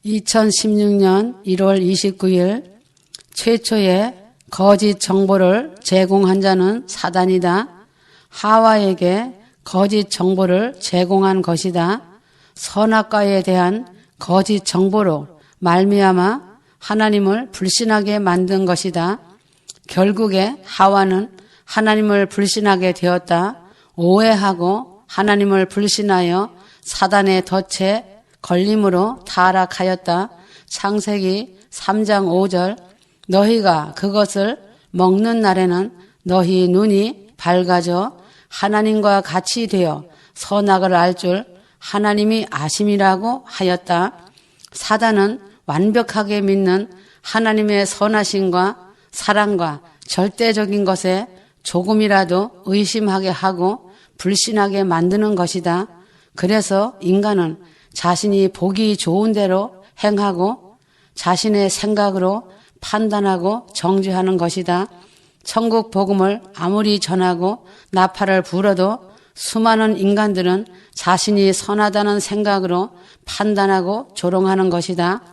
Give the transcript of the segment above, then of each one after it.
2016년 1월 29일 최초의 거짓 정보를 제공한 자는 사단이다. 하와에게 거짓 정보를 제공한 것이다. 선악과에 대한 거짓 정보로 말미암아 하나님을 불신하게 만든 것이다. 결국에 하와는 하나님을 불신하게 되었다. 오해하고 하나님을 불신하여 사단의 덫에 걸림으로 타락하였다. 창세기 3장 5절 너희가 그것을 먹는 날에는 너희 눈이 밝아져 하나님과 같이 되어 선악을 알 줄 하나님이 아심이라고 하였다. 사단은 완벽하게 믿는 하나님의 선하심과 사랑과 절대적인 것에 조금이라도 의심하게 하고 불신하게 만드는 것이다. 그래서 인간은 자신이 보기 좋은 대로 행하고 자신의 생각으로 판단하고 정죄하는 것이다. 천국 복음을 아무리 전하고 나팔을 불어도 수많은 인간들은 자신이 선하다는 생각으로 판단하고 조롱하는 것이다.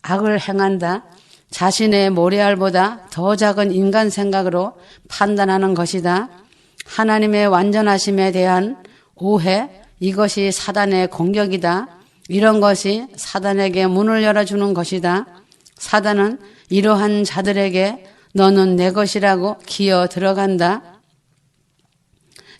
악을 행한다. 자신의 모래알보다 더 작은 인간 생각으로 판단하는 것이다. 하나님의 완전하심에 대한 오해, 이것이 사단의 공격이다. 이런 것이 사단에게 문을 열어주는 것이다. 사단은 이러한 자들에게 너는 내 것이라고 기어 들어간다.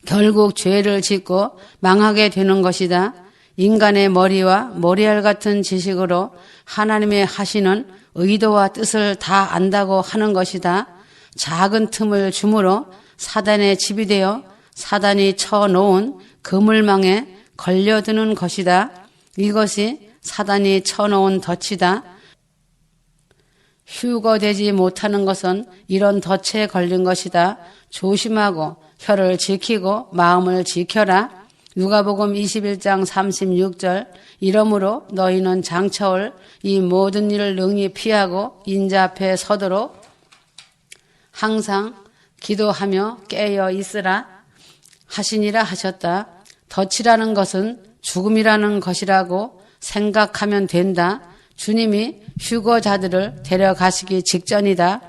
결국 죄를 짓고 망하게 되는 것이다. 인간의 머리와 모래알 같은 지식으로 하나님의 하시는 의도와 뜻을 다 안다고 하는 것이다. 작은 틈을 주므로 사단의 집이 되어 사단이 쳐놓은 그물망에 걸려드는 것이다. 이것이 사단이 쳐놓은 덫이다. 휴거되지 못하는 것은 이런 덫에 걸린 것이다. 조심하고 혀를 지키고 마음을 지켜라. 누가복음 21장 36절 이러므로 너희는 장차올 이 모든 일을 능히 피하고 인자 앞에 서도록 항상 기도하며 깨어 있으라 하시니라 하셨다. 덫이라는 것은 죽음이라는 것이라고 생각하면 된다. 주님이 휴거자들을 데려가시기 직전이다.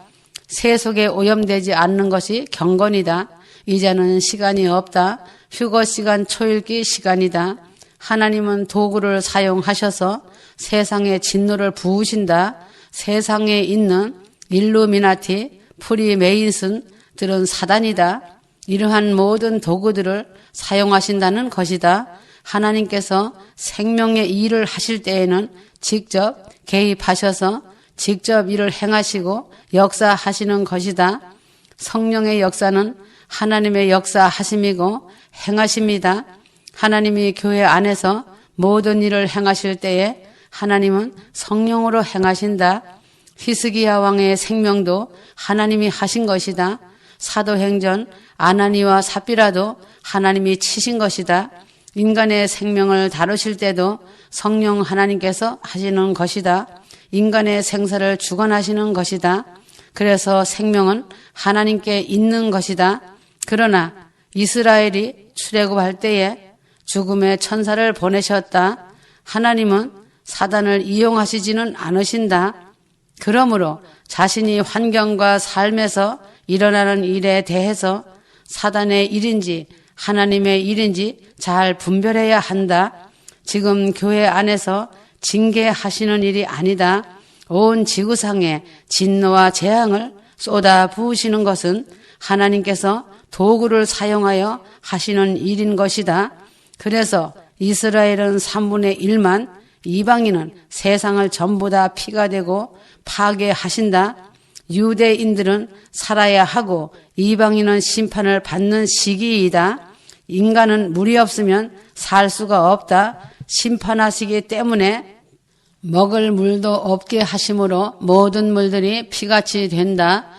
세속에 오염되지 않는 것이 경건이다. 이제는 시간이 없다. 휴거 시간 초읽기 시간이다. 하나님은 도구를 사용하셔서 세상에 진노를 부으신다. 세상에 있는 일루미나티, 프리메이슨들은 사단이다. 이러한 모든 도구들을 사용하신다는 것이다. 하나님께서 생명의 일을 하실 때에는 직접 개입하셔서 직접 일을 행하시고 역사하시는 것이다. 성령의 역사는 하나님의 역사하심이고 행하십니다. 하나님이 교회 안에서 모든 일을 행하실 때에 하나님은 성령으로 행하신다. 히스기야 왕의 생명도 하나님이 하신 것이다. 사도행전 아나니와 삽비라도 하나님이 치신 것이다. 인간의 생명을 다루실 때도 성령 하나님께서 하시는 것이다. 인간의 생사를 주관하시는 것이다. 그래서 생명은 하나님께 있는 것이다. 그러나 이스라엘이 출애굽할 때에 죽음의 천사를 보내셨다. 하나님은 사단을 이용하시지는 않으신다. 그러므로 자신이 환경과 삶에서 일어나는 일에 대해서 사단의 일인지 하나님의 일인지 잘 분별해야 한다. 지금 교회 안에서 징계하시는 일이 아니다. 온 지구상에 진노와 재앙을 쏟아 부으시는 것은 하나님께서 도구를 사용하여 하시는 일인 것이다. 그래서 이스라엘은 3분의 1만, 이방인은 세상을 전부 다 피가 되고 파괴하신다. 유대인들은 살아야 하고 이방인은 심판을 받는 시기이다. 인간은 물이 없으면 살 수가 없다. 심판하시기 때문에 먹을 물도 없게 하심으로 모든 물들이 피같이 된다.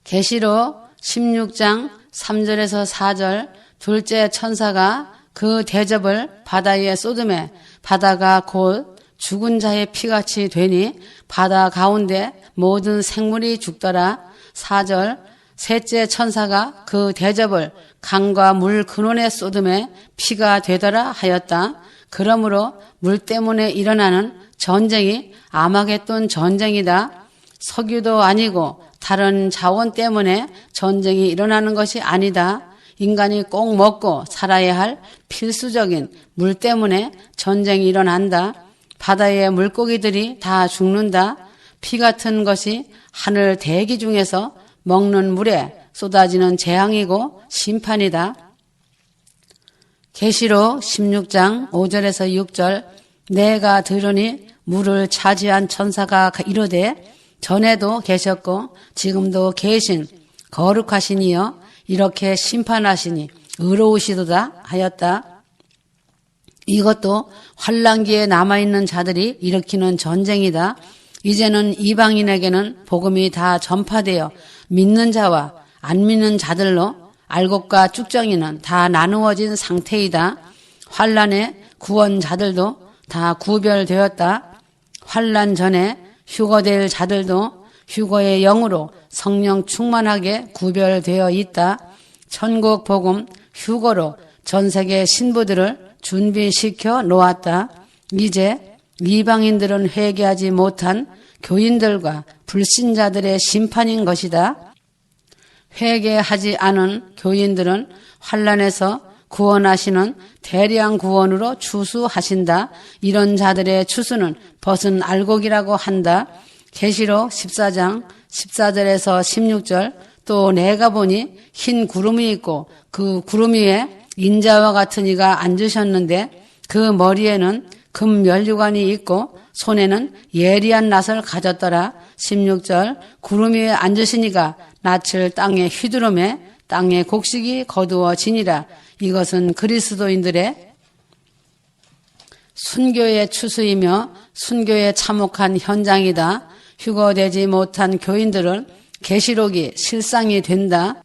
계시록 16장 3절에서 4절 둘째 천사가 그 대접을 바다에 쏟음에 바다가 곧 죽은 자의 피같이 되니 바다 가운데 모든 생물이 죽더라. 4절 셋째 천사가 그 대접을 강과 물 근원에 쏟음에 피가 되더라 하였다. 그러므로 물 때문에 일어나는 전쟁이 아마겟돈 전쟁이다. 석유도 아니고 다른 자원 때문에 전쟁이 일어나는 것이 아니다. 인간이 꼭 먹고 살아야 할 필수적인 물 때문에 전쟁이 일어난다. 바다의 물고기들이 다 죽는다. 피 같은 것이 하늘 대기 중에서 먹는 물에 쏟아지는 재앙이고 심판이다. 계시록 16장 5절에서 6절 내가 들으니 물을 차지한 천사가 이르되 전에도 계셨고 지금도 계신 거룩하신 이여 이렇게 심판하시니 의로우시도다 하였다. 이것도 환난기에 남아있는 자들이 일으키는 전쟁이다. 이제는 이방인에게는 복음이 다 전파되어 믿는 자와 안 믿는 자들로 알곡과 쭉정이는 다 나누어진 상태이다. 환난의 구원자들도 다 구별되었다. 환난 전에 휴거될 자들도 휴거의 영으로 성령 충만하게 구별되어 있다. 천국 복음 휴거로 전 세계 신부들을 준비시켜 놓았다. 이제 이방인들은 회개하지 못한 교인들과 불신자들의 심판인 것이다. 회개하지 않은 교인들은 환난에서 구원하시는 대량 구원으로 추수하신다. 이런 자들의 추수는 벗은 알곡이라고 한다. 계시록 14장 14절에서 16절 또 내가 보니 흰 구름이 있고 그 구름 위에 인자와 같은 이가 앉으셨는데 그 머리에는 금 면류관이 있고 손에는 예리한 낫을 가졌더라. 16절 구름 위에 앉으시니가 낫을 땅에 휘두르매 땅의 곡식이 거두어지니라. 이것은 그리스도인들의 순교의 추수이며 순교에 참혹한 현장이다. 휴거되지 못한 교인들은 계시록이 실상이 된다.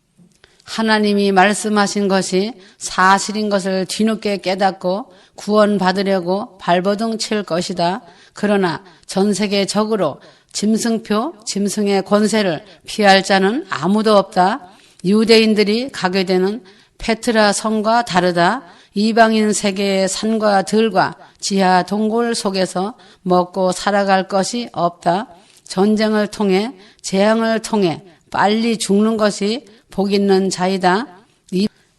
하나님이 말씀하신 것이 사실인 것을 뒤늦게 깨닫고 구원받으려고 발버둥 칠 것이다. 그러나 전 세계적으로 짐승의 권세를 피할 자는 아무도 없다. 유대인들이 가게 되는 페트라 성과 다르다. 이방인 세계의 산과 들과 지하 동굴 속에서 먹고 살아갈 것이 없다. 전쟁을 통해 재앙을 통해 빨리 죽는 것이 복 있는 자이다.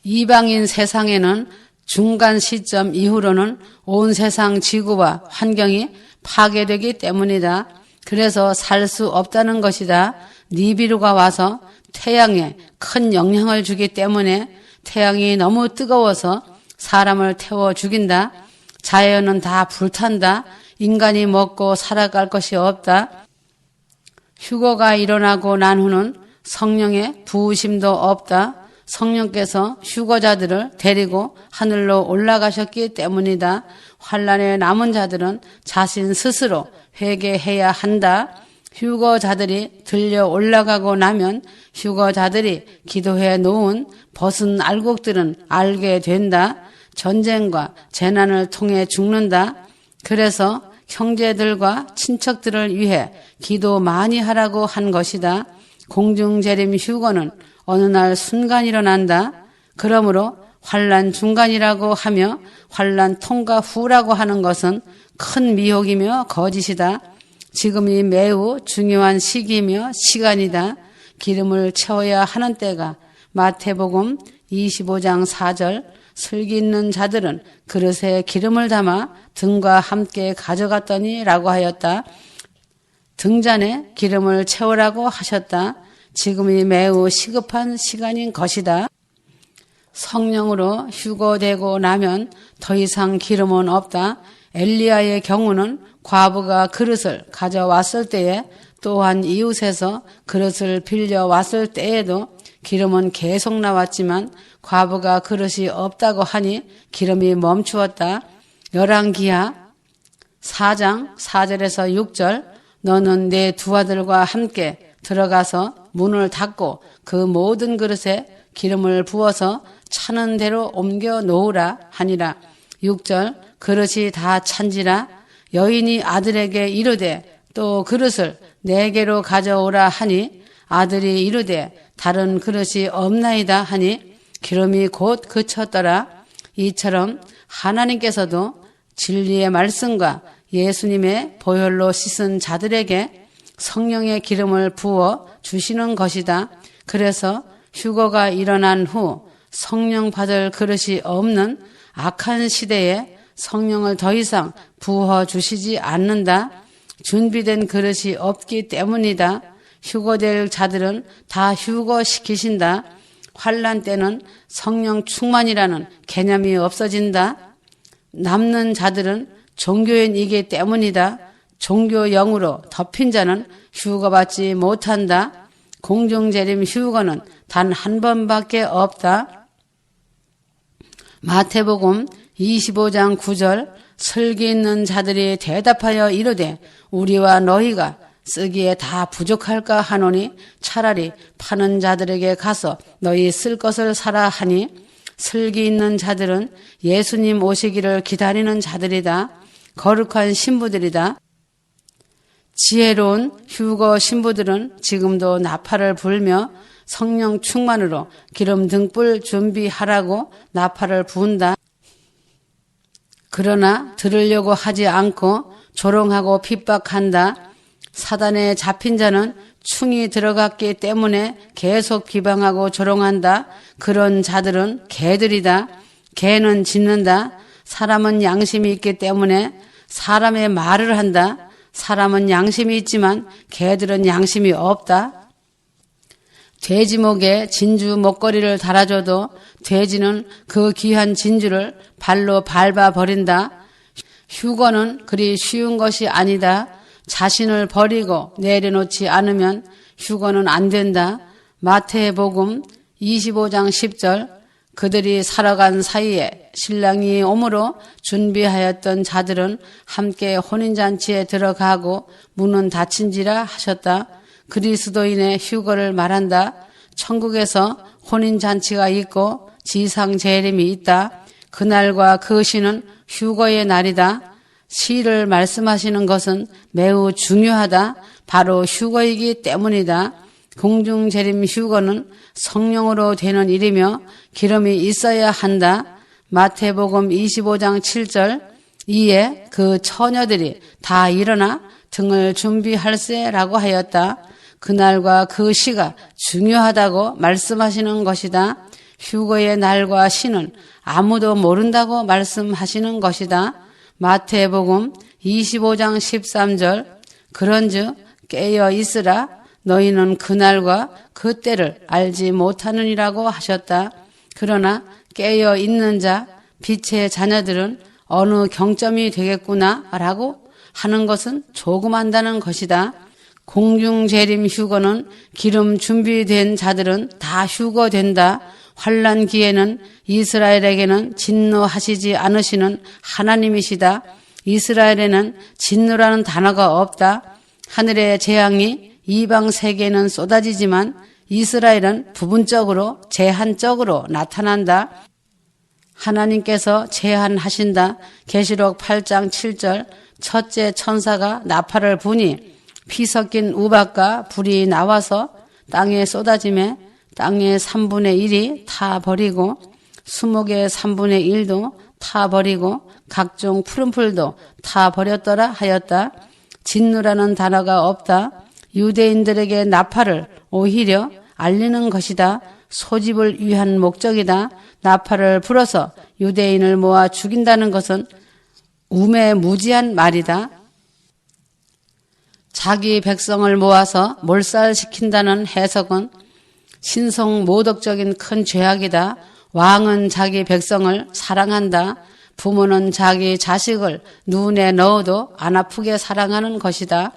이방인 세상에는 중간 시점 이후로는 온 세상 지구와 환경이 파괴되기 때문이다. 그래서 살 수 없다는 것이다. 니비루가 와서 태양에 큰 영향을 주기 때문에 태양이 너무 뜨거워서 사람을 태워 죽인다. 자연은 다 불탄다. 인간이 먹고 살아갈 것이 없다. 휴거가 일어나고 난 후는 성령의 부으심도 없다. 성령께서 휴거자들을 데리고 하늘로 올라가셨기 때문이다. 환난에 남은 자들은 자신 스스로 회개해야 한다. 휴거자들이 들려 올라가고 나면 휴거자들이 기도해 놓은 벗은 알곡들은 알게 된다. 전쟁과 재난을 통해 죽는다. 그래서 형제들과 친척들을 위해 기도 많이 하라고 한 것이다. 공중재림 휴거는 어느 날 순간 일어난다. 그러므로 환난 중간이라고 하며 환난 통과 후라고 하는 것은 큰 미혹이며 거짓이다. 지금이 매우 중요한 시기이며 시간이다. 기름을 채워야 하는 때가 마태복음 25장 4절 슬기 있는 자들은 그릇에 기름을 담아 등과 함께 가져갔더니 라고 하였다. 등잔에 기름을 채우라고 하셨다. 지금이 매우 시급한 시간인 것이다. 성령으로 휴거되고 나면 더 이상 기름은 없다. 엘리야의 경우는 과부가 그릇을 가져왔을 때에 또한 이웃에서 그릇을 빌려왔을 때에도 기름은 계속 나왔지만 과부가 그릇이 없다고 하니 기름이 멈추었다. 열왕기하 4장 4절에서 6절 너는 내 두 아들과 함께 들어가서 문을 닫고 그 모든 그릇에 기름을 부어서 차는 대로 옮겨 놓으라 하니라. 6절 그릇이 다 찬지라. 여인이 아들에게 이르되 또 그릇을 내게로 가져오라 하니 아들이 이르되 다른 그릇이 없나이다 하니 기름이 곧 그쳤더라. 이처럼 하나님께서도 진리의 말씀과 예수님의 보혈로 씻은 자들에게 성령의 기름을 부어 주시는 것이다. 그래서 휴거가 일어난 후 성령 받을 그릇이 없는 악한 시대에 성령을 더 이상 부어 주시지 않는다. 준비된 그릇이 없기 때문이다. 휴거될 자들은 다 휴거시키신다. 환난 때는 성령 충만이라는 개념이 없어진다. 남는 자들은 종교인이기 때문이다. 종교영으로 덮인 자는 휴거받지 못한다. 공중재림 휴거는 단 한 번밖에 없다. 마태복음 25장 9절 설기 있는 자들이 대답하여 이르되 우리와 너희가 쓰기에 다 부족할까 하노니 차라리 파는 자들에게 가서 너희 쓸 것을 사라 하니 설기 있는 자들은 예수님 오시기를 기다리는 자들이다. 거룩한 신부들이다. 지혜로운 휴거 신부들은 지금도 나팔을 불며 성령 충만으로 기름 등불 준비하라고 나팔을 부은다. 그러나 들으려고 하지 않고 조롱하고 핍박한다. 사단에 잡힌 자는 충이 들어갔기 때문에 계속 비방하고 조롱한다. 그런 자들은 개들이다. 개는 짖는다. 사람은 양심이 있기 때문에 사람의 말을 한다. 사람은 양심이 있지만 개들은 양심이 없다. 돼지목에 진주 목걸이를 달아줘도 돼지는 그 귀한 진주를 발로 밟아버린다. 휴거는 그리 쉬운 것이 아니다. 자신을 버리고 내려놓지 않으면 휴거는 안 된다. 마태복음 25장 10절 그들이 살아간 사이에 신랑이 오므로 준비하였던 자들은 함께 혼인잔치에 들어가고 문은 닫힌지라 하셨다. 그리스도인의 휴거를 말한다. 천국에서 혼인잔치가 있고 지상재림이 있다. 그날과 그 시는 휴거의 날이다. 시를 말씀하시는 것은 매우 중요하다. 바로 휴거이기 때문이다. 공중재림 휴거는 성령으로 되는 일이며 기름이 있어야 한다. 마태복음 25장 7절 이에 그 처녀들이 다 일어나 등을 준비할세라고 하였다. 그날과 그 시가 중요하다고 말씀하시는 것이다. 휴거의 날과 시는 아무도 모른다고 말씀하시는 것이다. 마태복음 25장 13절 그런즉 깨어 있으라 너희는 그날과 그때를 알지 못하느니라고 하셨다. 그러나 깨어 있는 자 빛의 자녀들은 어느 경점이 되겠구나 라고 하는 것은 조금 안다는 것이다. 공중재림 휴거는 기름 준비된 자들은 다 휴거된다. 환난 기에는 이스라엘에게는 진노하시지 않으시는 하나님이시다. 이스라엘에는 진노라는 단어가 없다. 하늘의 재앙이 이방 세계에는 쏟아지지만 이스라엘은 부분적으로 제한적으로 나타난다. 하나님께서 제한하신다. 계시록 8장 7절 첫째 천사가 나팔을 부니 피 섞인 우박과 불이 나와서 땅에 쏟아지매 땅의 3분의 1이 타버리고 수목의 3분의 1도 타버리고 각종 푸른 풀도 타버렸더라 하였다. 진노라는 단어가 없다. 유대인들에게 나팔을 오히려 알리는 것이다. 소집을 위한 목적이다. 나팔을 불어서 유대인을 모아 죽인다는 것은 우매무지한 말이다. 자기 백성을 모아서 몰살시킨다는 해석은 신성모독적인 큰 죄악이다. 왕은 자기 백성을 사랑한다. 부모는 자기 자식을 눈에 넣어도 안 아프게 사랑하는 것이다.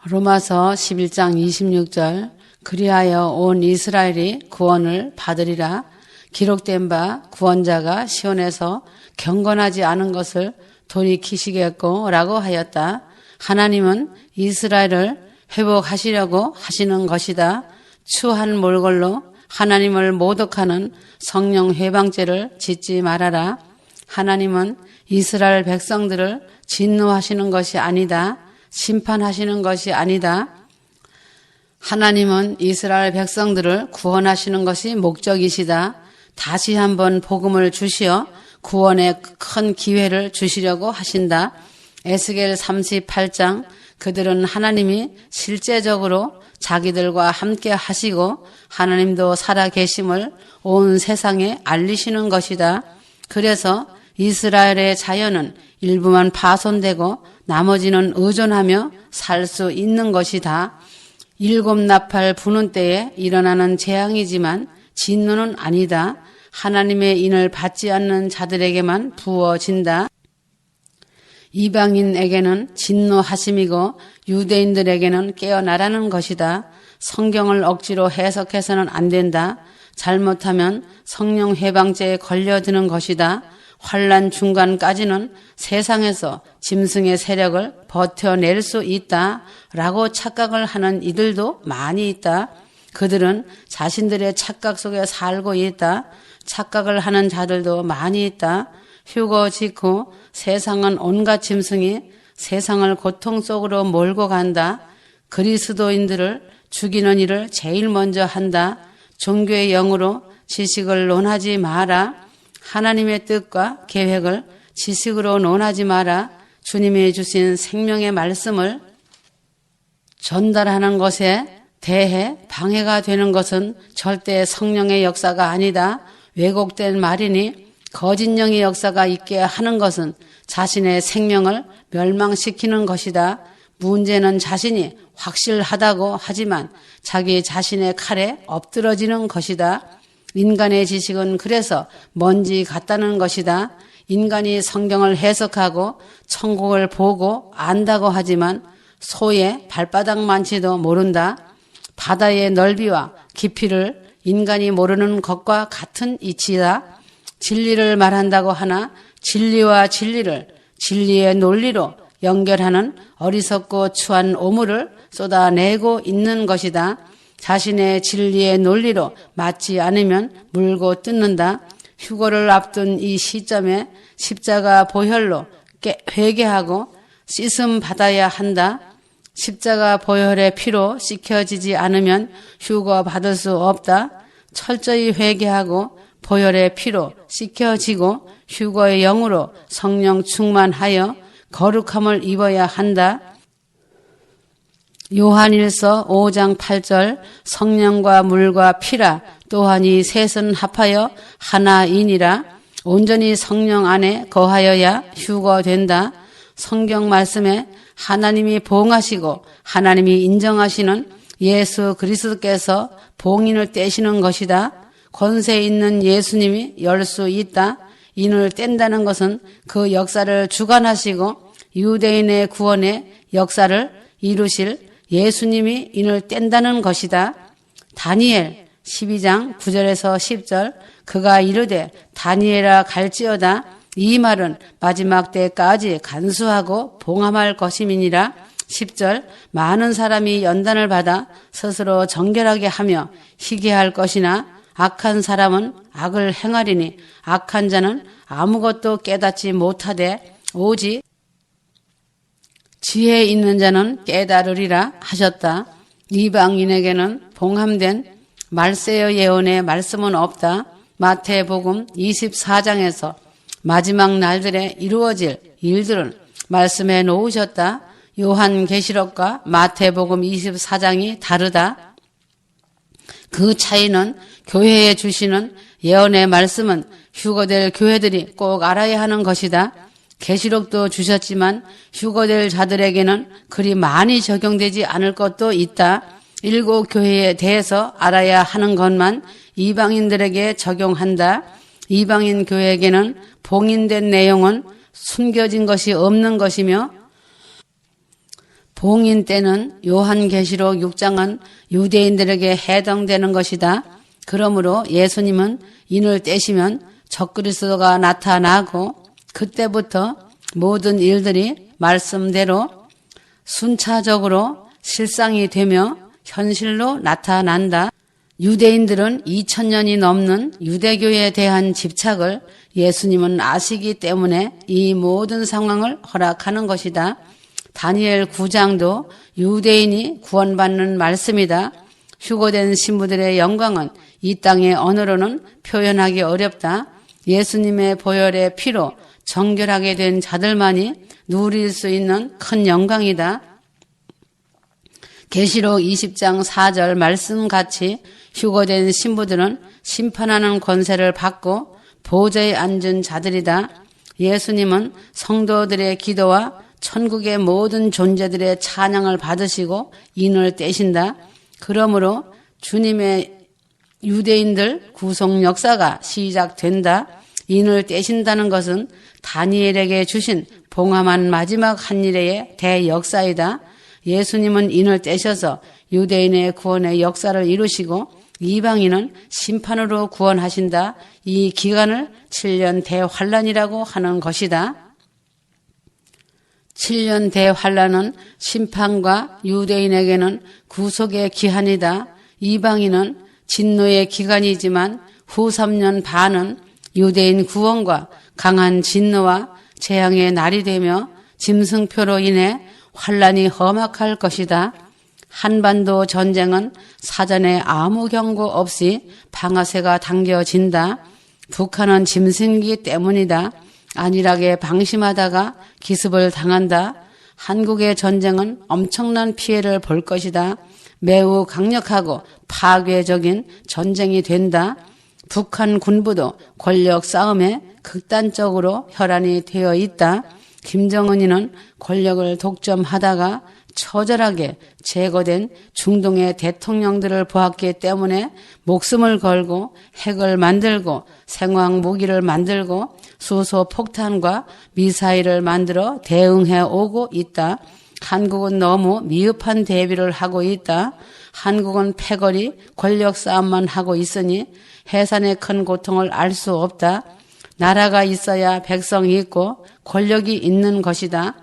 로마서 11장 26절 그리하여 온 이스라엘이 구원을 받으리라. 기록된 바 구원자가 시온에서 경건하지 않은 것을 돌이키시겠고 라고 하였다. 하나님은 이스라엘을 회복하시려고 하시는 것이다. 추한 몰골로 하나님을 모독하는 성령 회방죄를 짓지 말아라. 하나님은 이스라엘 백성들을 진노하시는 것이 아니다. 심판하시는 것이 아니다. 하나님은 이스라엘 백성들을 구원하시는 것이 목적이시다. 다시 한번 복음을 주시어 구원의 큰 기회를 주시려고 하신다. 에스겔 38장 그들은 하나님이 실제적으로 자기들과 함께 하시고 하나님도 살아계심을 온 세상에 알리시는 것이다. 그래서 이스라엘의 자연은 일부만 파손되고 나머지는 의존하며 살 수 있는 것이다. 일곱 나팔 부는 때에 일어나는 재앙이지만 진노는 아니다. 하나님의 인을 받지 않는 자들에게만 부어진다. 이방인에게는 진노하심이고 유대인들에게는 깨어나라는 것이다. 성경을 억지로 해석해서는 안 된다. 잘못하면 성령 해방죄에 걸려드는 것이다. 환난 중간까지는 세상에서 짐승의 세력을 버텨낼 수 있다라고 착각을 하는 이들도 많이 있다. 그들은 자신들의 착각 속에 살고 있다. 착각을 하는 자들도 많이 있다. 휴거 직후 세상은 온갖 짐승이 세상을 고통 속으로 몰고 간다. 그리스도인들을 죽이는 일을 제일 먼저 한다. 종교의 영으로 지식을 논하지 마라. 하나님의 뜻과 계획을 지식으로 논하지 마라. 주님이 주신 생명의 말씀을 전달하는 것에 대해 방해가 되는 것은 절대 성령의 역사가 아니다. 왜곡된 말이니 거짓 영의 역사가 있게 하는 것은 자신의 생명을 멸망시키는 것이다. 문제는 자신이 확실하다고 하지만 자기 자신의 칼에 엎드러지는 것이다. 인간의 지식은 그래서 먼지 같다는 것이다. 인간이 성경을 해석하고 천국을 보고 안다고 하지만 소의 발바닥만치도 모른다. 바다의 넓이와 깊이를 인간이 모르는 것과 같은 이치다. 진리를 말한다고 하나 진리와 진리를 진리의 논리로 연결하는 어리석고 추한 오물을 쏟아내고 있는 것이다. 자신의 진리의 논리로 맞지 않으면 물고 뜯는다. 휴거를 앞둔 이 시점에 십자가 보혈로 회개하고 씻음 받아야 한다. 십자가 보혈의 피로 씻겨지지 않으면 휴거 받을 수 없다. 철저히 회개하고 보혈의 피로 씻겨지고 휴거의 영으로 성령 충만하여 거룩함을 입어야 한다. 요한일서 5장 8절 성령과 물과 피라 또한 이 셋은 합하여 하나이니라. 온전히 성령 안에 거하여야 휴거된다. 성경 말씀에 하나님이 봉하시고 하나님이 인정하시는 예수 그리스도께서 봉인을 떼시는 것이다. 권세 있는 예수님이 열 수 있다. 인을 뗀다는 것은 그 역사를 주관하시고 유대인의 구원의 역사를 이루실 예수님이 인을 뗀다는 것이다. 다니엘 12장 9절에서 10절 그가 이르되 다니엘아 갈지어다. 이 말은 마지막 때까지 간수하고 봉함할 것임이니라. 10절 많은 사람이 연단을 받아 스스로 정결하게 하며 희귀할 것이나 악한 사람은 악을 행하리니 악한 자는 아무것도 깨닫지 못하되 오직 지혜 있는 자는 깨달으리라 하셨다. 이방인에게는 봉함된 말세어 예언의 말씀은 없다. 마태복음 24장에서 마지막 날들에 이루어질 일들은 말씀해 놓으셨다. 요한계시록과 마태복음 24장이 다르다. 그 차이는 교회에 주시는 예언의 말씀은 휴거될 교회들이 꼭 알아야 하는 것이다. 계시록도 주셨지만 휴거될 자들에게는 그리 많이 적용되지 않을 것도 있다. 일곱 교회에 대해서 알아야 하는 것만 이방인들에게 적용한다. 이방인 교회에게는 봉인된 내용은 숨겨진 것이 없는 것이며 봉인 때는 요한계시록 6장은 유대인들에게 해당되는 것이다. 그러므로 예수님은 인을 떼시면 적그리스도가 나타나고 그때부터 모든 일들이 말씀대로 순차적으로 실상이 되며 현실로 나타난다. 유대인들은 2000년이 넘는 유대교에 대한 집착을 예수님은 아시기 때문에 이 모든 상황을 허락하는 것이다. 다니엘 9장도 유대인이 구원받는 말씀이다. 휴거된 신부들의 영광은 이 땅의 언어로는 표현하기 어렵다. 예수님의 보혈의 피로 정결하게 된 자들만이 누릴 수 있는 큰 영광이다. 계시록 20장 4절 말씀같이 휴거된 신부들은 심판하는 권세를 받고 보좌에 앉은 자들이다. 예수님은 성도들의 기도와 천국의 모든 존재들의 찬양을 받으시고 인을 떼신다. 그러므로 주님의 유대인들 구속 역사가 시작된다. 인을 떼신다는 것은 다니엘에게 주신 봉함한 마지막 한 일의 대역사이다. 예수님은 인을 떼셔서 유대인의 구원의 역사를 이루시고 이방인은 심판으로 구원하신다. 이 기간을 7년 대환란이라고 하는 것이다. 7년 대환란은 심판과 유대인에게는 구속의 기한이다. 이방인은 진노의 기간이지만 후 3년 반은 유대인 구원과 강한 진노와 재앙의 날이 되며 짐승표로 인해 환란이 험악할 것이다. 한반도 전쟁은 사전에 아무 경고 없이 방아쇠가 당겨진다. 북한은 짐승이기 때문이다. 안일하게 방심하다가 기습을 당한다. 한국의 전쟁은 엄청난 피해를 볼 것이다. 매우 강력하고 파괴적인 전쟁이 된다. 북한 군부도 권력 싸움에 극단적으로 혈안이 되어 있다. 김정은이는 권력을 독점하다가 처절하게 제거된 중동의 대통령들을 보았기 때문에 목숨을 걸고 핵을 만들고 생화학 무기를 만들고 수소폭탄과 미사일을 만들어 대응해 오고 있다. 한국은 너무 미흡한 대비를 하고 있다. 한국은 패거리 권력 싸움만 하고 있으니 해산의 큰 고통을 알 수 없다. 나라가 있어야 백성이 있고 권력이 있는 것이다.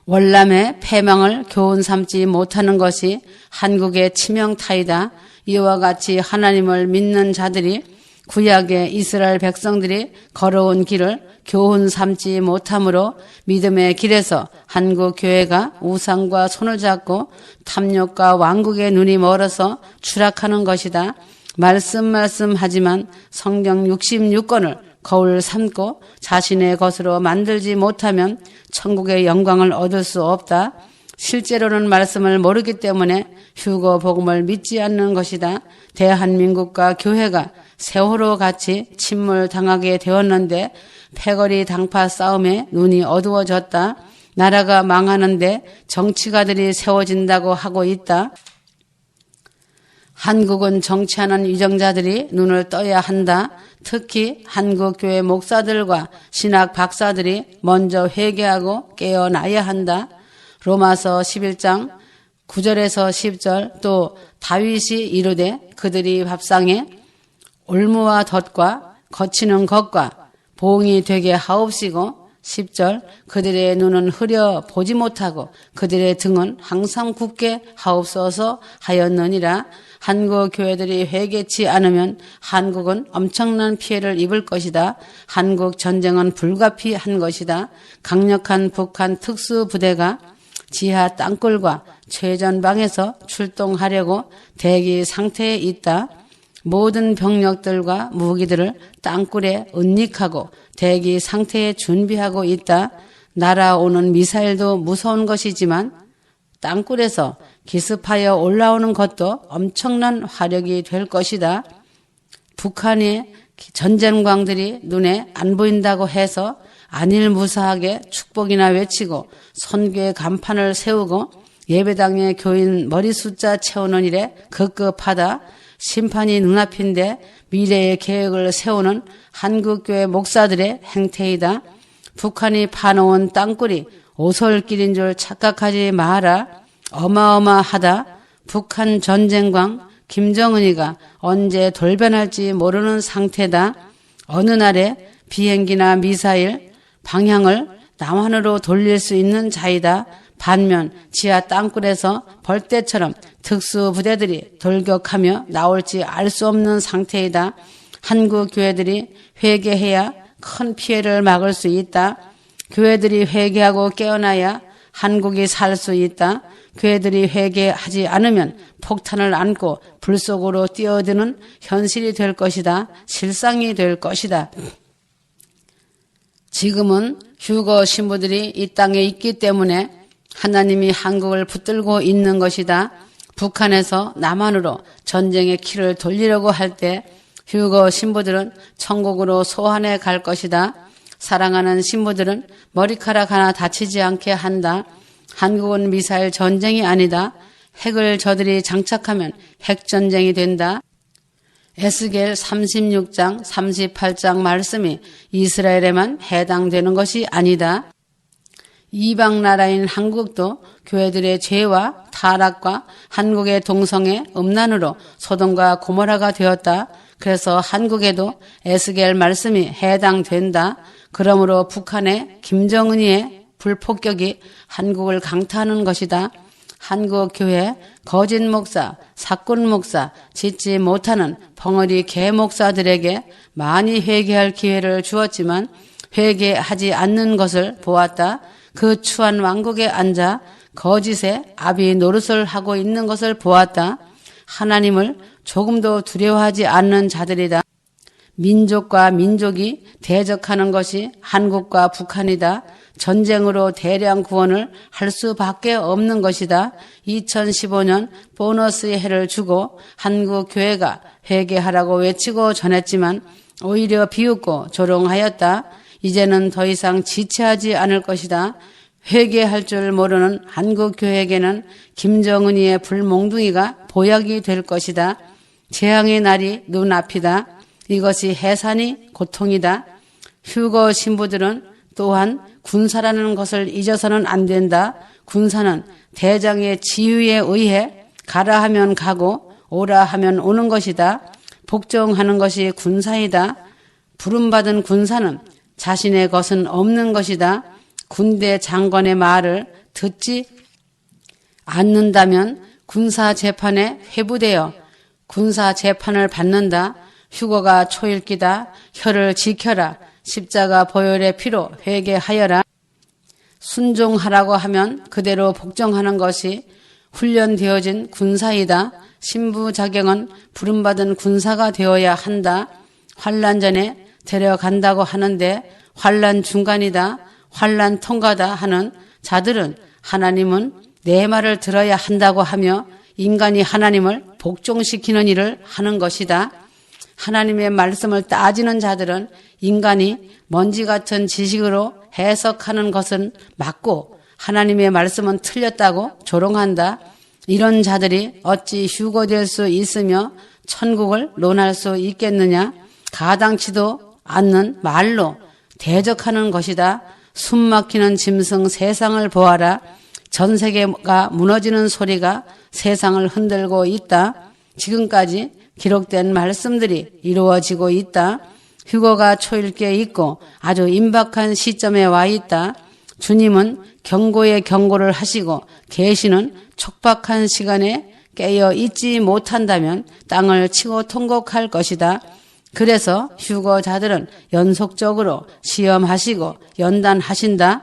월남의 패망을 교훈 삼지 못하는 것이 한국의 치명타이다. 이와 같이 하나님을 믿는 자들이 구약의 이스라엘 백성들이 걸어온 길을 교훈 삼지 못함으로 믿음의 길에서 한국 교회가 우상과 손을 잡고 탐욕과 왕국의 눈이 멀어서 추락하는 것이다. 말씀하지만 성경 66권을 거울 삼고 자신의 것으로 만들지 못하면 천국의 영광을 얻을 수 없다. 실제로는 말씀을 모르기 때문에 휴거 복음을 믿지 않는 것이다. 대한민국과 교회가 세월호 같이 침몰당하게 되었는데 패거리 당파 싸움에 눈이 어두워졌다. 나라가 망하는데 정치가들이 세워진다고 하고 있다. 한국은 정치하는 위정자들이 눈을 떠야 한다. 특히 한국교회 목사들과 신학 박사들이 먼저 회개하고 깨어나야 한다. 로마서 11장 9절에서 10절 또 다윗이 이르되 그들이 밥상에 올무와 덫과 거치는 것과 봉이 되게 하옵시고 10절 그들의 눈은 흐려 보지 못하고 그들의 등은 항상 굳게 하옵소서 하였느니라. 한국 교회들이 회개치 않으면 한국은 엄청난 피해를 입을 것이다. 한국 전쟁은 불가피한 것이다. 강력한 북한 특수부대가 지하 땅굴과 최전방에서 출동하려고 대기 상태에 있다. 모든 병력들과 무기들을 땅굴에 은닉하고 대기 상태에 준비하고 있다. 날아오는 미사일도 무서운 것이지만 땅굴에서 기습하여 올라오는 것도 엄청난 화력이 될 것이다. 북한의 전쟁광들이 눈에 안 보인다고 해서 안일무사하게 축복이나 외치고 선교의 간판을 세우고 예배당의 교인 머리 숫자 채우는 일에 급급하다. 심판이 눈앞인데 미래의 계획을 세우는 한국교회 목사들의 행태이다. 북한이 파놓은 땅굴이 오솔길인 줄 착각하지 마라. 어마어마하다. 북한 전쟁광 김정은이가 언제 돌변할지 모르는 상태다. 어느 날에 비행기나 미사일 방향을 남한으로 돌릴 수 있는 자이다. 반면 지하 땅굴에서 벌떼처럼 특수부대들이 돌격하며 나올지 알 수 없는 상태이다. 한국 교회들이 회개해야 큰 피해를 막을 수 있다. 교회들이 회개하고 깨어나야 한국이 살 수 있다. 교회들이 회개하지 않으면 폭탄을 안고 불 속으로 뛰어드는 현실이 될 것이다. 실상이 될 것이다. 지금은 휴거 신부들이 이 땅에 있기 때문에 하나님이 한국을 붙들고 있는 것이다. 북한에서 남한으로 전쟁의 키를 돌리려고 할 때 휴거 신부들은 천국으로 소환해 갈 것이다. 사랑하는 신부들은 머리카락 하나 다치지 않게 한다. 한국은 미사일 전쟁이 아니다. 핵을 저들이 장착하면 핵전쟁이 된다. 에스겔 36장 38장 말씀이 이스라엘에만 해당되는 것이 아니다. 이방 나라인 한국도 교회들의 죄와 타락과 한국의 동성애 음란으로 소돔과 고모라가 되었다. 그래서 한국에도 에스겔 말씀이 해당된다. 그러므로 북한의 김정은이의 불폭격이 한국을 강타하는 것이다. 한국 교회 거짓 목사, 사꾼 목사, 짓지 못하는 벙어리 개 목사들에게 많이 회개할 기회를 주었지만 회개하지 않는 것을 보았다. 그 추한 왕국에 앉아 거짓의 아비 노릇을 하고 있는 것을 보았다. 하나님을 조금도 두려워하지 않는 자들이다. 민족과 민족이 대적하는 것이 한국과 북한이다. 전쟁으로 대량 구원을 할 수밖에 없는 것이다. 2015년 보너스의 해를 주고 한국 교회가 회개하라고 외치고 전했지만 오히려 비웃고 조롱하였다. 이제는 더 이상 지체하지 않을 것이다. 회개할 줄 모르는 한국 교회에게는 김정은이의 불몽둥이가 보약이 될 것이다. 재앙의 날이 눈앞이다. 이것이 해산이 고통이다. 휴거 신부들은 또한 군사라는 것을 잊어서는 안 된다. 군사는 대장의 지휘에 의해 가라 하면 가고 오라 하면 오는 것이다. 복종하는 것이 군사이다. 부름받은 군사는 자신의 것은 없는 것이다. 군대 장관의 말을 듣지 않는다면 군사 재판에 회부되어 군사 재판을 받는다. 휴거가 초읽기다. 혀를 지켜라. 십자가 보혈의 피로 회개하여라. 순종하라고 하면 그대로 복종하는 것이 훈련되어진 군사이다. 신부 자격은 부름받은 군사가 되어야 한다. 환난 전에 데려간다고 하는데 환난 중간이다. 환난 통과다 하는 자들은 하나님은 내 말을 들어야 한다고 하며 인간이 하나님을 복종시키는 일을 하는 것이다. 하나님의 말씀을 따지는 자들은 인간이 먼지 같은 지식으로 해석하는 것은 맞고 하나님의 말씀은 틀렸다고 조롱한다. 이런 자들이 어찌 휴거될 수 있으며 천국을 논할 수 있겠느냐. 가당치도 않는 말로 대적하는 것이다. 숨막히는 짐승 세상을 보아라. 전 세계가 무너지는 소리가 세상을 흔들고 있다. 지금까지 기록된 말씀들이 이루어지고 있다. 휴거가 초읽기에 있고 아주 임박한 시점에 와 있다. 주님은 경고에 경고를 하시고 계시는 촉박한 시간에 깨어 있지 못한다면 땅을 치고 통곡할 것이다. 그래서 휴거자들은 연속적으로 시험하시고 연단하신다.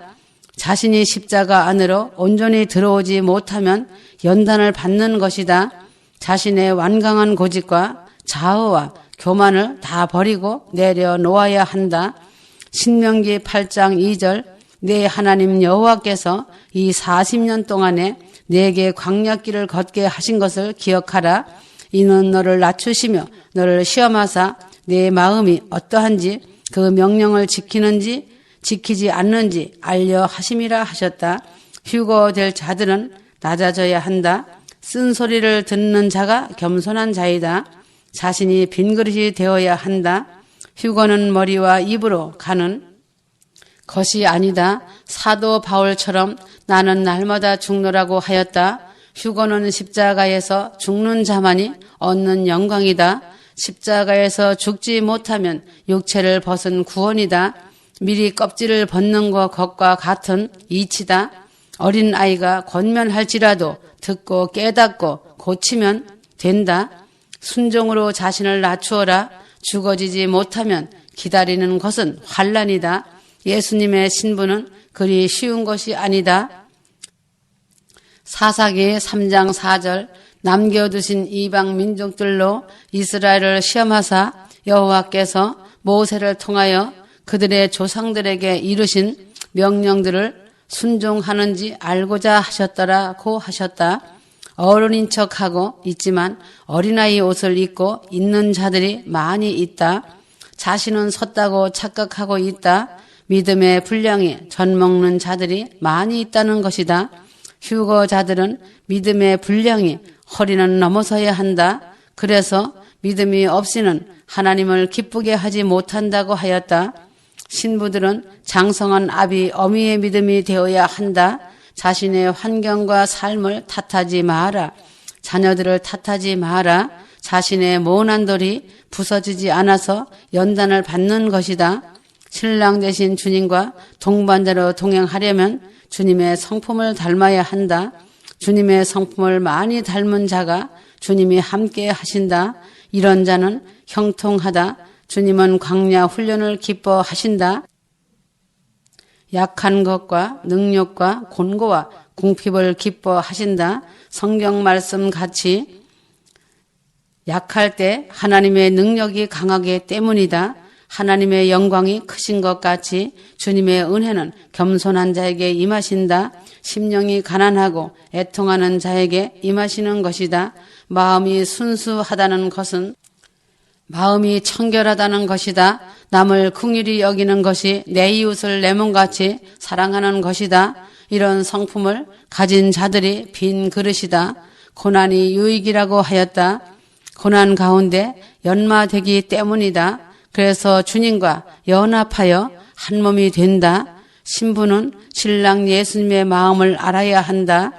자신이 십자가 안으로 온전히 들어오지 못하면 연단을 받는 것이다. 자신의 완강한 고집과 자아와 교만을 다 버리고 내려놓아야 한다. 신명기 8장 2절 내 하나님 여호와께서 이 40년 동안에 내게 광야길을 걷게 하신 것을 기억하라. 이는 너를 낮추시며 너를 시험하사 내 마음이 어떠한지 그 명령을 지키는지 지키지 않는지 알려 하심이라 하셨다. 휴거될 자들은 낮아져야 한다. 쓴소리를 듣는 자가 겸손한 자이다. 자신이 빈그릇이 되어야 한다. 휴거는 머리와 입으로 가는 것이 아니다. 사도 바울처럼 나는 날마다 죽노라고 하였다. 휴거는 십자가에서 죽는 자만이 얻는 영광이다. 십자가에서 죽지 못하면 육체를 벗은 구원이다. 미리 껍질을 벗는 것과 같은 이치다. 어린 아이가 권면할지라도 듣고 깨닫고 고치면 된다. 순종으로 자신을 낮추어라. 죽어지지 못하면 기다리는 것은 환난이다. 예수님의 신부는 그리 쉬운 것이 아니다. 사사기 3장 4절 남겨두신 이방 민족들로 이스라엘을 시험하사 여호와께서 모세를 통하여 그들의 조상들에게 이르신 명령들을 순종하는지 알고자 하셨더라고 하셨다. 어른인 척하고 있지만 어린아이 옷을 입고 있는 자들이 많이 있다. 자신은 섰다고 착각하고 있다. 믿음의 분량이 젖먹는 자들이 많이 있다는 것이다. 휴거자들은 믿음의 분량이 허리는 넘어서야 한다. 그래서 믿음이 없이는 하나님을 기쁘게 하지 못한다고 하였다. 신부들은 장성한 아비 어미의 믿음이 되어야 한다. 자신의 환경과 삶을 탓하지 마라. 자녀들을 탓하지 마라. 자신의 모난 돌이 부서지지 않아서 연단을 받는 것이다. 신랑 되신 주님과 동반자로 동행하려면 주님의 성품을 닮아야 한다. 주님의 성품을 많이 닮은 자가 주님이 함께 하신다. 이런 자는 형통하다. 주님은 광야 훈련을 기뻐하신다. 약한 것과 능력과 곤고와 궁핍을 기뻐하신다. 성경 말씀 같이 약할 때 하나님의 능력이 강하기 때문이다. 하나님의 영광이 크신 것 같이 주님의 은혜는 겸손한 자에게 임하신다. 심령이 가난하고 애통하는 자에게 임하시는 것이다. 마음이 순수하다는 것은 마음이 청결하다는 것이다. 남을 긍휼히 여기는 것이 내 이웃을 내 몸같이 사랑하는 것이다. 이런 성품을 가진 자들이 빈 그릇이다. 고난이 유익이라고 하였다. 고난 가운데 연마되기 때문이다. 그래서 주님과 연합하여 한 몸이 된다. 신부는 신랑 예수님의 마음을 알아야 한다.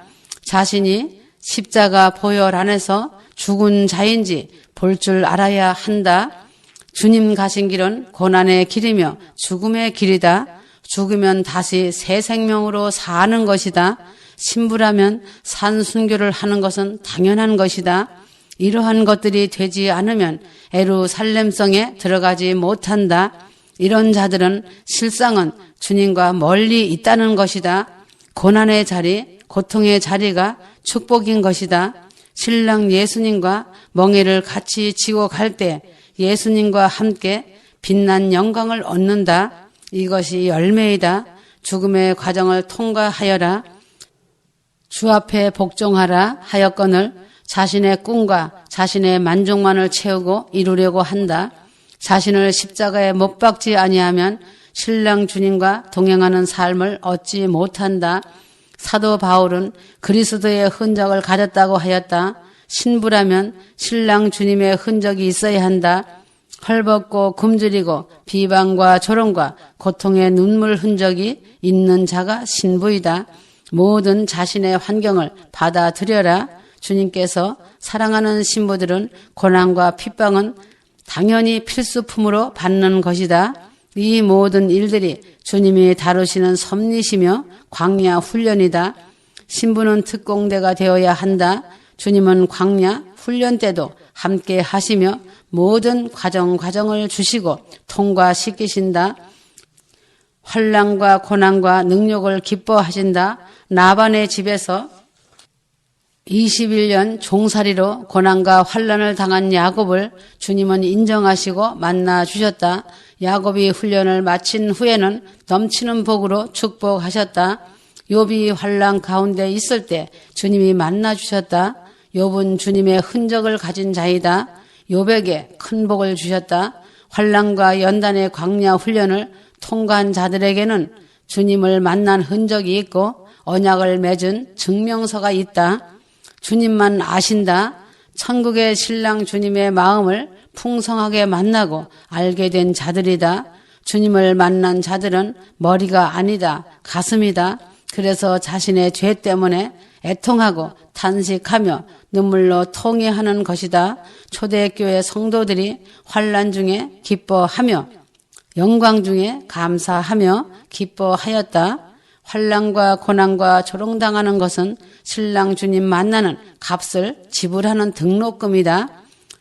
자신이 십자가 보혈 안에서 죽은 자인지 볼 줄 알아야 한다. 주님 가신 길은 고난의 길이며 죽음의 길이다. 죽으면 다시 새 생명으로 사는 것이다. 신부라면 산순교를 하는 것은 당연한 것이다. 이러한 것들이 되지 않으면 예루살렘성에 들어가지 못한다. 이런 자들은 실상은 주님과 멀리 있다는 것이다. 고난의 자리, 고통의 자리가 축복인 것이다. 신랑 예수님과 멍에를 같이 지고 갈 때 예수님과 함께 빛난 영광을 얻는다. 이것이 열매이다. 죽음의 과정을 통과하여라. 주 앞에 복종하라 하였거늘 자신의 꿈과 자신의 만족만을 채우고 이루려고 한다. 자신을 십자가에 못 박지 아니하면 신랑 주님과 동행하는 삶을 얻지 못한다. 사도 바울은 그리스도의 흔적을 가졌다고 하였다. 신부라면 신랑 주님의 흔적이 있어야 한다. 헐벗고 굶주리고 비방과 조롱과 고통의 눈물 흔적이 있는 자가 신부이다. 모든 자신의 환경을 받아들여라. 주님께서 사랑하는 신부들은 고난과 핍박은 당연히 필수품으로 받는 것이다. 이 모든 일들이 주님이 다루시는 섭리시며 광야 훈련이다. 신부는 특공대가 되어야 한다. 주님은 광야 훈련 때도 함께 하시며 모든 과정을 주시고 통과시키신다. 환난과 고난과 능력을 기뻐하신다. 나반의 집에서 21년 종살이로 고난과 환난을 당한 야곱을 주님은 인정하시고 만나 주셨다. 야곱이 훈련을 마친 후에는 넘치는 복으로 축복하셨다. 욥이 환난 가운데 있을 때 주님이 만나 주셨다. 욥은 주님의 흔적을 가진 자이다. 욥에게 큰 복을 주셨다. 환난과 연단의 광야 훈련을 통과한 자들에게는 주님을 만난 흔적이 있고 언약을 맺은 증명서가 있다. 주님만 아신다. 천국의 신랑 주님의 마음을 풍성하게 만나고 알게 된 자들이다. 주님을 만난 자들은 머리가 아니다. 가슴이다. 그래서 자신의 죄 때문에 애통하고 탄식하며 눈물로 통회하는 것이다. 초대교회 성도들이 환난 중에 기뻐하며 영광 중에 감사하며 기뻐하였다. 환난과 고난과 조롱당하는 것은 신랑 주님 만나는 값을 지불하는 등록금이다.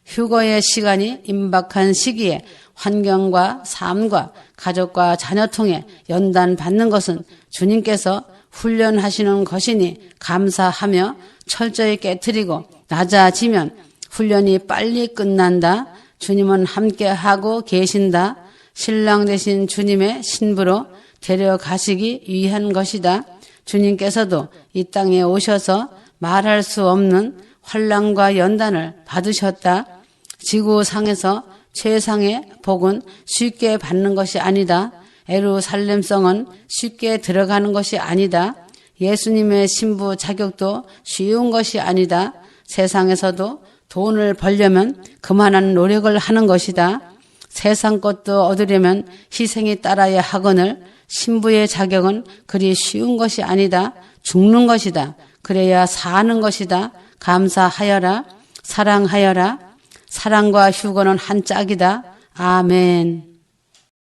휴거의 시간이 임박한 시기에 환경과 삶과 가족과 자녀 통해 연단받는 것은 주님께서 훈련하시는 것이니 감사하며 철저히 깨트리고 낮아지면 훈련이 빨리 끝난다. 주님은 함께하고 계신다. 신랑 되신 주님의 신부로 데려가시기 위한 것이다. 주님께서도 이 땅에 오셔서 말할 수 없는 환난과 연단을 받으셨다. 지구상에서 최상의 복은 쉽게 받는 것이 아니다. 예루살렘성은 쉽게 들어가는 것이 아니다. 예수님의 신부 자격도 쉬운 것이 아니다. 세상에서도 돈을 벌려면 그만한 노력을 하는 것이다. 세상 것도 얻으려면 희생이 따라야 하거늘 신부의 자격은 그리 쉬운 것이 아니다. 죽는 것이다. 그래야 사는 것이다. 감사하여라. 사랑하여라. 사랑과 휴거는 한 짝이다. 아멘.